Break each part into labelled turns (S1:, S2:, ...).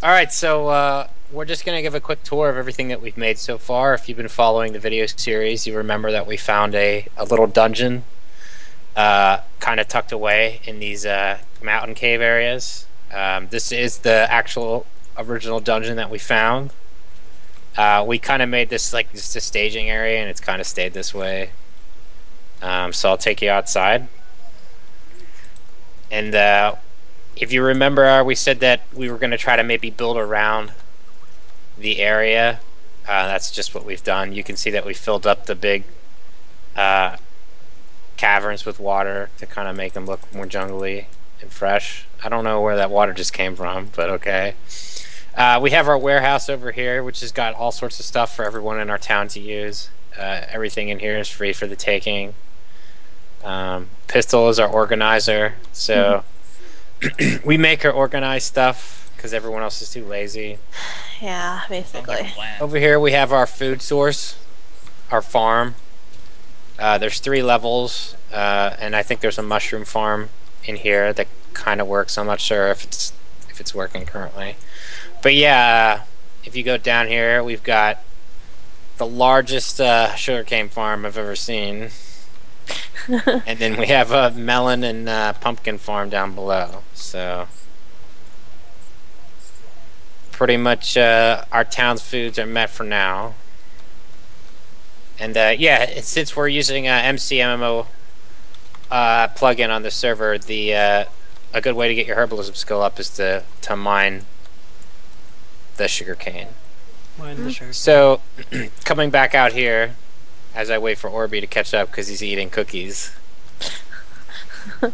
S1: Alright, so we're just going to give a quick tour of everything that we've made so far. If you've been following the video series, you remember that we found a little dungeon kind of tucked away in these mountain cave areas. This is the actual original dungeon that we found. We kind of made this like just a staging area, and it's kind of stayed this way. So I'll take you outside. And if you remember, we said that we were going to try to maybe build around the area. That's just what we've done. You can see that we filled up the big caverns with water to kind of make them look more jungly and fresh. I don't know where that water just came from, but okay. We have our warehouse over here, which has got all sorts of stuff for everyone in our town to use. Everything in here is free for the taking. Pistol is our organizer, so we make her organize stuff because everyone else is too lazy.
S2: Yeah, basically.
S1: Over here we have our food source, our farm. There's 3 levels, and I think there's a mushroom farm in here that kind of works. I'm not sure if it's working currently, but yeah, if you go down here, we've got the largest sugarcane farm I've ever seen. And then we have a melon and pumpkin farm down below. So pretty much our town's foods are met for now. And yeah, since we're using MCMMO plugin on the server, a good way to get your herbalism skill up is to mine the sugarcane.
S3: Mine the sugarcane.
S1: So coming back out here, as I wait for Orby to catch up because he's eating cookies.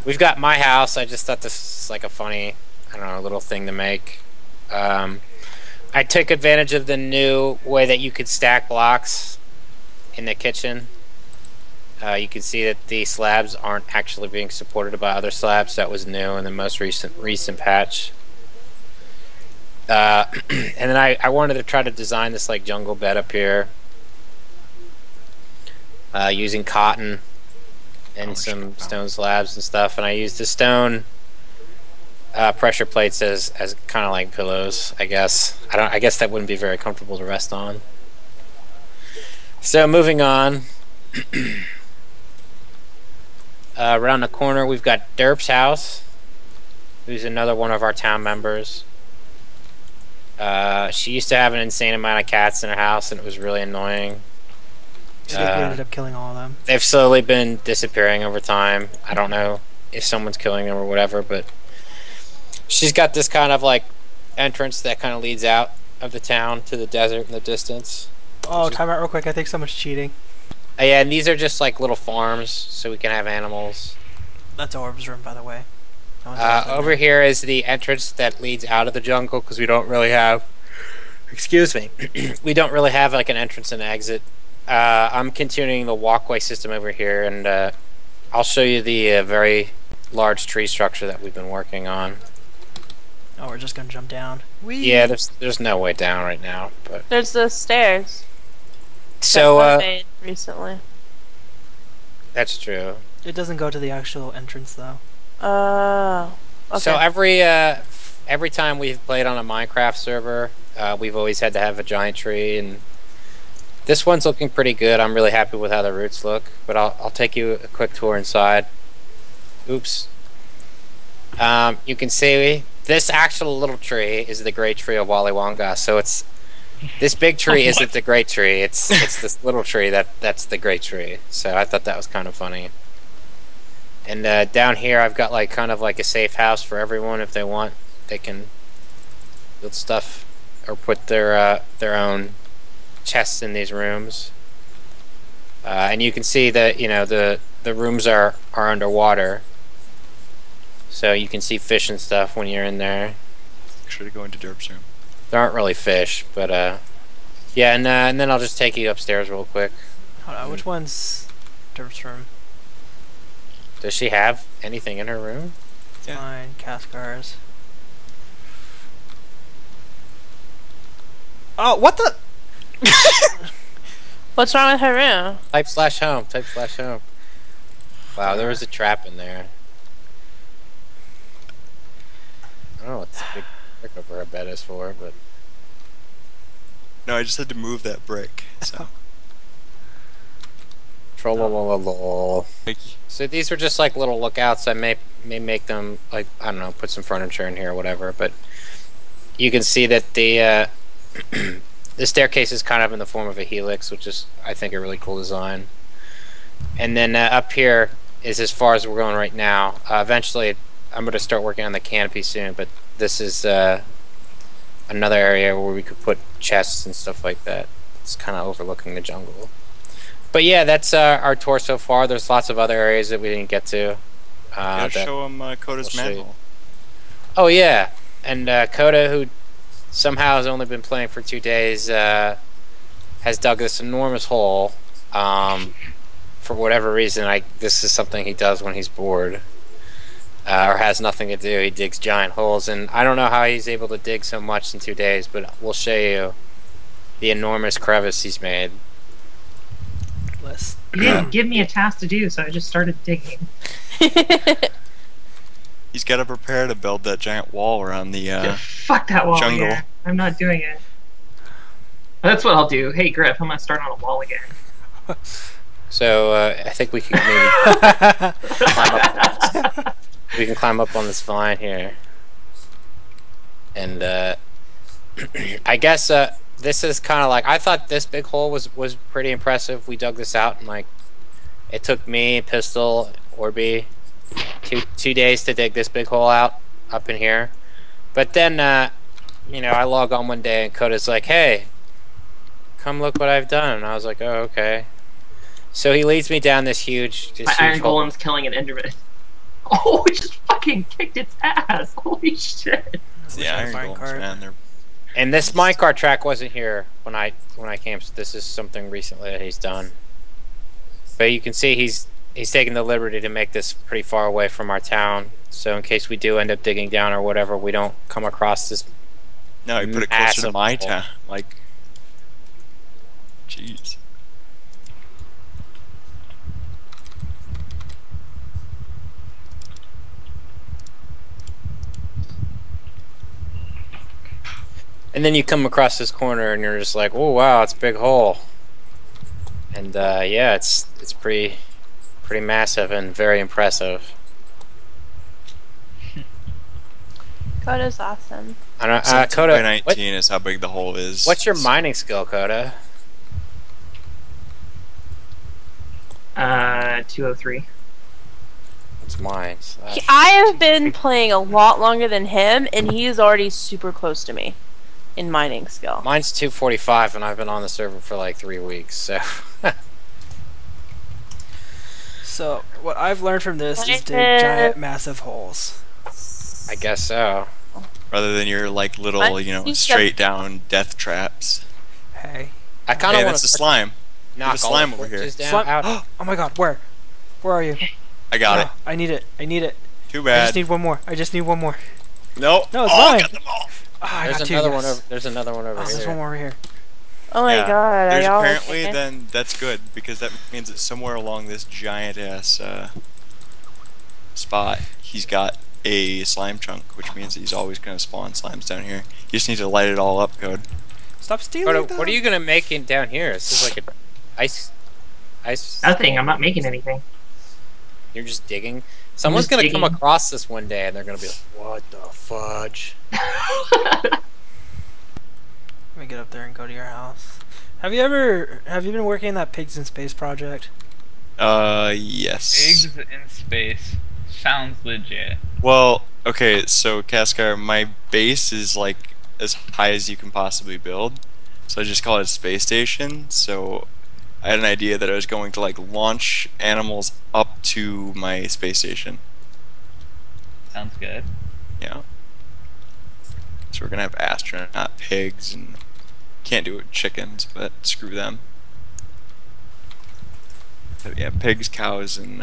S1: We've got my house. I just thought this was like a funny, I don't know, little thing to make. I took advantage of the new way that you could stack blocks in the kitchen. You can see that the slabs aren't actually being supported by other slabs. That was new in the most recent patch. And then I wanted to try to design this like jungle bed up here. Using cotton and some stone slabs and stuff, and I used the stone pressure plates as kind of like pillows. I guess that wouldn't be very comfortable to rest on. So moving on, around the corner we've got Derp's house, who's another one of our town members. She used to have an insane amount of cats in her house, and it was really annoying.
S3: So we ended up killing all of them.
S1: They've slowly been disappearing over time. I don't know if someone's killing them or whatever, but she's got this kind of like entrance that kind of leads out of the town to the desert in the distance.
S3: Oh, time out real quick. I think someone's cheating.
S1: Yeah, and these are just like little farms, so we can have animals.
S3: That's Orb's room, by the way.
S1: Over here is the entrance that leads out of the jungle, because we don't really have... Excuse me. We don't really have like an entrance and exit. I'm continuing the walkway system over here, and I'll show you the very large tree structure that we've been working on.
S3: Oh, we're just gonna jump down. Whee!
S1: Yeah, there's no way down right now, but
S2: There's the stairs.
S1: so
S2: that were made recently.
S1: that's true.
S3: It doesn't go to the actual entrance though.
S2: Oh. Okay.
S1: So every time we've played on a Minecraft server, we've always had to have a giant tree, and this one's looking pretty good. I'm really happy with how the roots look, but I'll take you a quick tour inside. Oops. You can see this actual little tree is the great tree of Wallywonga. So it's this big tree isn't the great tree. It's this little tree that's the great tree. So I thought that was kind of funny. And down here I've got like kind of like a safe house for everyone. If they want, they can build stuff or put their own chests in these rooms. And you can see that, you know, the rooms are underwater, so you can see fish and stuff when you're in there.
S4: Make sure to go into Derp's room.
S1: There aren't really fish, but yeah, and then I'll just take you upstairs real quick.
S3: Hold on, which one's Derp's room?
S1: Does she have anything in her room?
S4: Yeah.
S3: Fine, Cascars. Oh, what the?
S2: What's wrong with her room?
S1: Type/home. Type/home. Wow, there was a trap in there. Oh, it's a big Look over where bed is for, but
S4: No, I just had to move that brick. So.
S1: trollololol.
S4: Thank you.
S1: So these are just like little lookouts. I may make them like, I don't know, put some furniture in here or whatever. But you can see that the the staircase is kind of in the form of a helix, which is, I think, a really cool design. And then up here is as far as we're going right now. Eventually, I'm going to start working on the canopy soon, but this is another area where we could put chests and stuff like that. It's kind of overlooking the jungle. But yeah, that's our tour so far. There's lots of other areas that we didn't get to.
S4: Gotta
S1: that
S4: show him Coda's
S1: we'll show you.
S4: manhole.
S1: Oh yeah, and Coda, who somehow has only been playing for 2 days, has dug this enormous hole. For whatever reason, this is something he does when he's bored. Or has nothing to do. He digs giant holes, and I don't know how he's able to dig so much in 2 days, but we'll show you the enormous crevice he's made.
S5: He didn't give me a task to do, so I just started digging.
S4: He's got to prepare to build that giant wall around the
S5: Fuck that wall.
S4: jungle.
S5: Yeah, I'm not doing it. That's what I'll do. Hey, Griff, I'm gonna start on a wall again.
S1: So I think we can maybe climb up on this vine here, and I guess this is kind of like, I thought this big hole was pretty impressive. We dug this out, and like it took me, Pistol, Orby, two days to dig this big hole out up in here. But then you know, I log on one day and Coda's like, "Hey, come look what I've done," and I was like, "Oh, okay." So he leads me down this huge.
S5: My Iron Golem's killing an Enderman. Oh, it just fucking kicked its ass! Holy shit!
S4: The Iron Golems, man. They're...
S1: And this minecart track wasn't here when I camped. This is something recently that he's done. But you can see he's taken the liberty to make this pretty far away from our town. So in case we do end up digging down or whatever, we don't come across this.
S4: No, he put it closer to my
S1: hole.
S4: town. Like, jeez.
S1: And then you come across this corner and you're just like, "Oh wow, it's a big hole." And yeah, it's pretty massive and very impressive.
S2: Coda's awesome.
S1: I don't,
S4: 17
S1: Coda,
S4: by 19 is how big the hole is.
S1: what's your mining skill, Coda?
S5: 203.
S1: It's mine.
S2: I have been playing a lot longer than him, and he is already super close to me in mining skill.
S1: Mine's 245, and I've been on the server for like 3 weeks. So.
S3: So what I've learned from this is dig giant, massive holes.
S1: I guess so.
S4: Rather than your like little, you know, straight down death traps.
S3: Hey.
S1: I kind
S4: Hey,
S1: of want
S4: that's
S1: to
S4: a slime.
S1: knock
S4: There's a
S1: all
S4: slime
S1: the
S4: over here.
S1: torches down.
S3: Slime.
S1: Out.
S3: Oh my god, where? Where are you?
S4: I got it.
S3: I need it. I need it.
S4: Too
S3: I
S4: bad.
S3: just need one more. I just need one more.
S4: No.
S3: No, it's
S4: I
S3: mine.
S4: got them all.
S3: Ah, I
S1: There's
S3: got two,
S1: another
S3: yes.
S1: one over. There's another one over
S3: Oh,
S1: here.
S3: there's one more over here.
S2: Oh my
S4: Yeah.
S2: god,
S4: There's
S2: are y'all
S4: apparently
S2: okay?
S4: then that's good because that means that somewhere along this giant ass spot he's got a slime chunk, which means that he's always gonna spawn slimes down here. You just need to light it all up, Code.
S3: Stop stealing
S1: Coda,
S3: them.
S1: what are you gonna make in down here? This is like an ice.
S5: Nothing. I'm not making anything.
S1: You're just digging. Someone's
S5: just
S1: gonna come
S5: digging.
S1: across this one day, and they're gonna be like, "What the fudge?"
S3: Let me get up there and go to your house. Have you been working on that Pigs in Space project?
S4: Yes.
S6: Pigs in space. Sounds legit.
S4: Well, okay, so Kaskar, my base is like as high as you can possibly build. So I just call it a space station. So I had an idea that I was going to like launch animals up to my space station.
S6: Sounds good.
S4: Yeah. So we're gonna have astronaut pigs, and can't do it with chickens, but screw them. But yeah, pigs, cows, and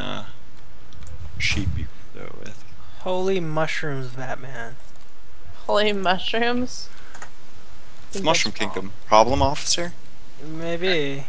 S4: sheep you can go with.
S3: Holy mushrooms, Batman.
S2: Holy mushrooms?
S4: It's Mushroom Kingdom. Problem, officer?
S3: Maybe.